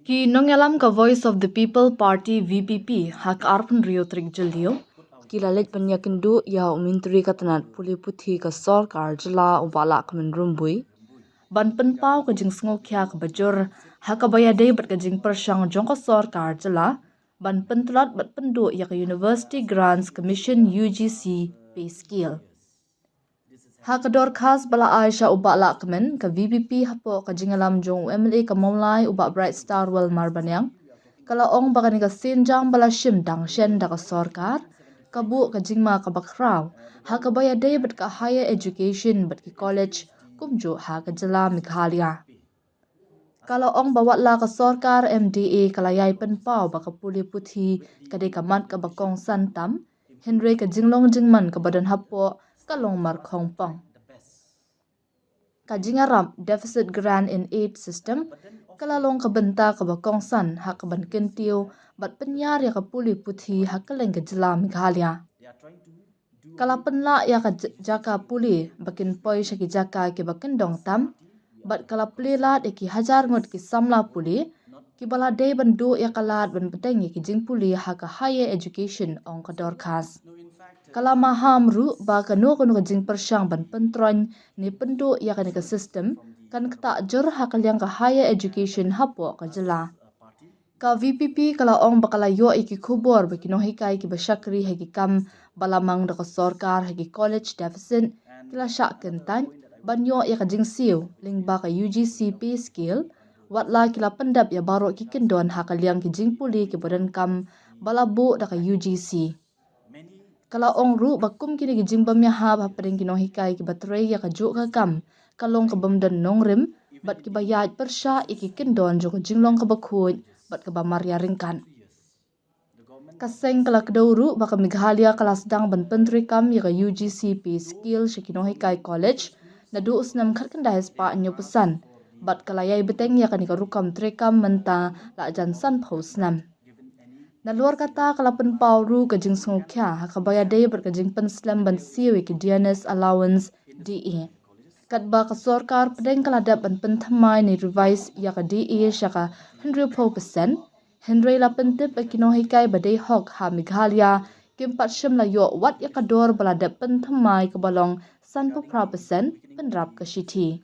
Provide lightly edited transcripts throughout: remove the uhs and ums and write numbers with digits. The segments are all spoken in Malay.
Ki nongalam ka Voice of the People Party VPP hak arpun rio trik jelio. Ki lalit penyakindu ya umintri katanat puli puthi ka sorkar jela ubala kemen rumbui. Ban penpau ka jing ngokya ka bajur hak abaya day bat ka jing pershang jong ka sorkar jela. Ban pyntlot bat pynduh ya ka University Grants Commission UGC Pay Scale. Hakador khas bala Aisha ubak lakmen ke VPP hapo ka jingalam jong UMLA ka Meghalaya ubak Bright Star Well Marbanyang. Kala ong baka ni ka sinjang bala shim dang shen da ka sorkar. Kabu ka jingma ka bakraw. Hakabaya day bat ka higher education bat ki college kumjo ha ka jela Meghalaya. Kalau ong bawat la ka sorkar MDA kalayay penpau baka puli puthi kadai ka mat ka bakong santam. Henry ka jinglong jingman ka badan hapo kalong mar khong pong. Kajingaram deficit grant in aid system kalalong ka benta ka bakong san hak ban kentiu bat penyar ya ka puli puthi hak kaleng ka jela Meghalaya. Kala penla ya ka jaka puli bakin poi syaki jaka ke bakin dong tam bat kala pelilat ki hajar ngot ki samla puli ki bala day bandu ya kalat ban peteng ki jing puli hak ka higher education ong ka dorkas. Kala maham ru ba kanu kanu jingpyrshang ban pentrony ni pendu ya ka system kan ktah jur hak yang ka higher education hapo ka jela. Ka VPP kala ong bakala yo iki khubor bakino hikai ki basyakri haki kam balamang da ka sorkar haki college deficit kila syak kentan banyo ya ka jingsiu ling ba ka UGC Pay Scale watla kila pendap ya baro ki kendon hak liang ki jingpuli ki badan kam balabu da ka UGC. Kala ong ru bakum kini ki jingbam ya hab hapadeng kino hikai ki batray ya ka juk ka kam kalong ka bamdan nongrim bat ki bayaj persya iki kendon jo ka jinglong ka bakhuj bat ka bamarya ringkan. Kaseng kala kedauru baka Meghalaya kala sedang ban pentri kam ya ka UGC Pay Scale syakino hikai college na du usnam khat kendai spa anyo pesan bat kala yai beteng ya ka ni ka rukam trekam menta la jan san phosnam. Na luar kata kala penpau ru ka jing ngokya hakabaya day ber ka jing penslam ban siwi ki DNS allowance DE. Kat ba ka sorkar pedeng kala dap ban penthamai ni revise ya ka DE syaka 100%. Henry la pentip kino hikai badai hok ha Meghalaya kimpat syam la yo wat ya ka dor bala dap penthamai ka balong sanpo prapasen penrap ka shiti.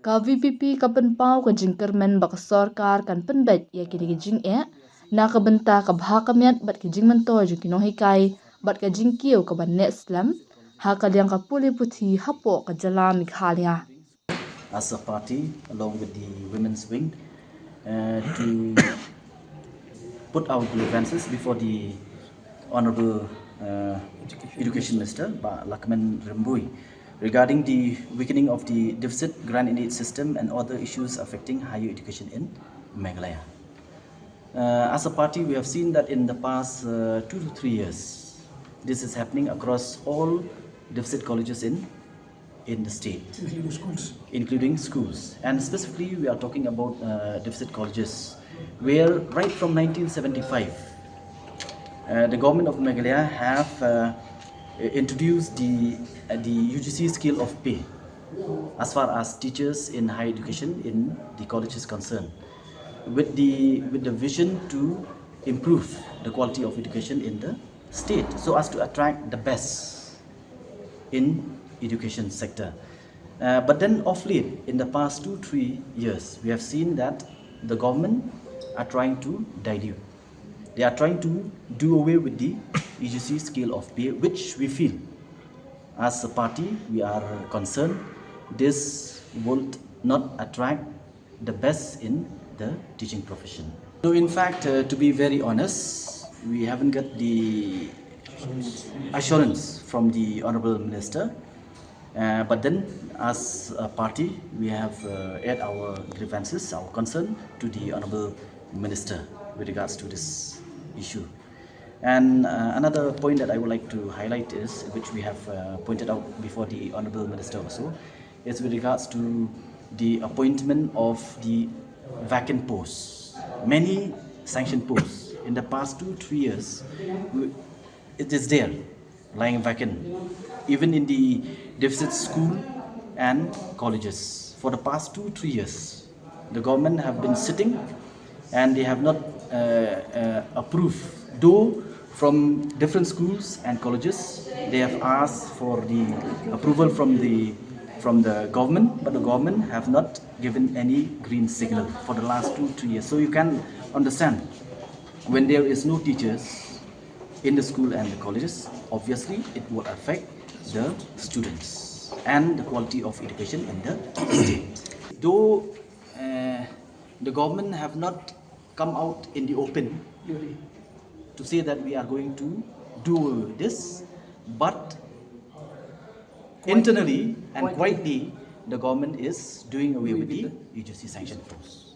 Ka VPP ka penpau ka jing kermen ba ka sorkar kan penbet ya kini ki jing na ka benta ka bhakamiat bat ki jing mentor ju kino hikai bat ka jing kiu ka ban net slam ha ka liang ka puli puthi hapo ka jela Meghalaya. As a party along with the women's wing to put our grievances before the Honorable Education Minister Lakman Rimbui regarding the weakening of the deficit grant in aid system and other issues affecting higher education in Meghalaya. As a party, we have seen that in the past 2 to 3 years, this is happening across all deficit colleges in the state, including schools. And specifically, we are talking about deficit colleges, where right from 1975, the government of Meghalaya have introduced the UGC scale of pay as far as teachers in higher education in the college is concerned, with the vision to improve the quality of education in the state so as to attract the best in education sector. But then of late, in the past 2-3 years, we have seen that the government are trying to dilute. They are trying to do away with the UGC scale of pay, which we feel as a party we are concerned this would not attract the best in the teaching profession. So in fact, to be very honest, we haven't got the assurance from the Honorable Minister, but then as a party we have aired our grievances, our concern to the Honorable Minister with regards to this issue. And another point that I would like to highlight is, which we have pointed out before the Honorable Minister also, is with regards to the appointment of the vacant posts. Many sanctioned posts in the past 2-3 years, it is there, lying vacant, even in the deficit school and colleges. For the past 2-3 years, the government have been sitting and they have not approved. Though from different schools and colleges, they have asked for the approval from the government, but the government have not given any green signal for the last 2 years. So you can understand, when there is no teachers in the school and the colleges, obviously it will affect the students and the quality of education in the state. Though the government have not come out in the open to say that we are going to do this, but internally and quietly, the government is doing away with the UGC sanction force.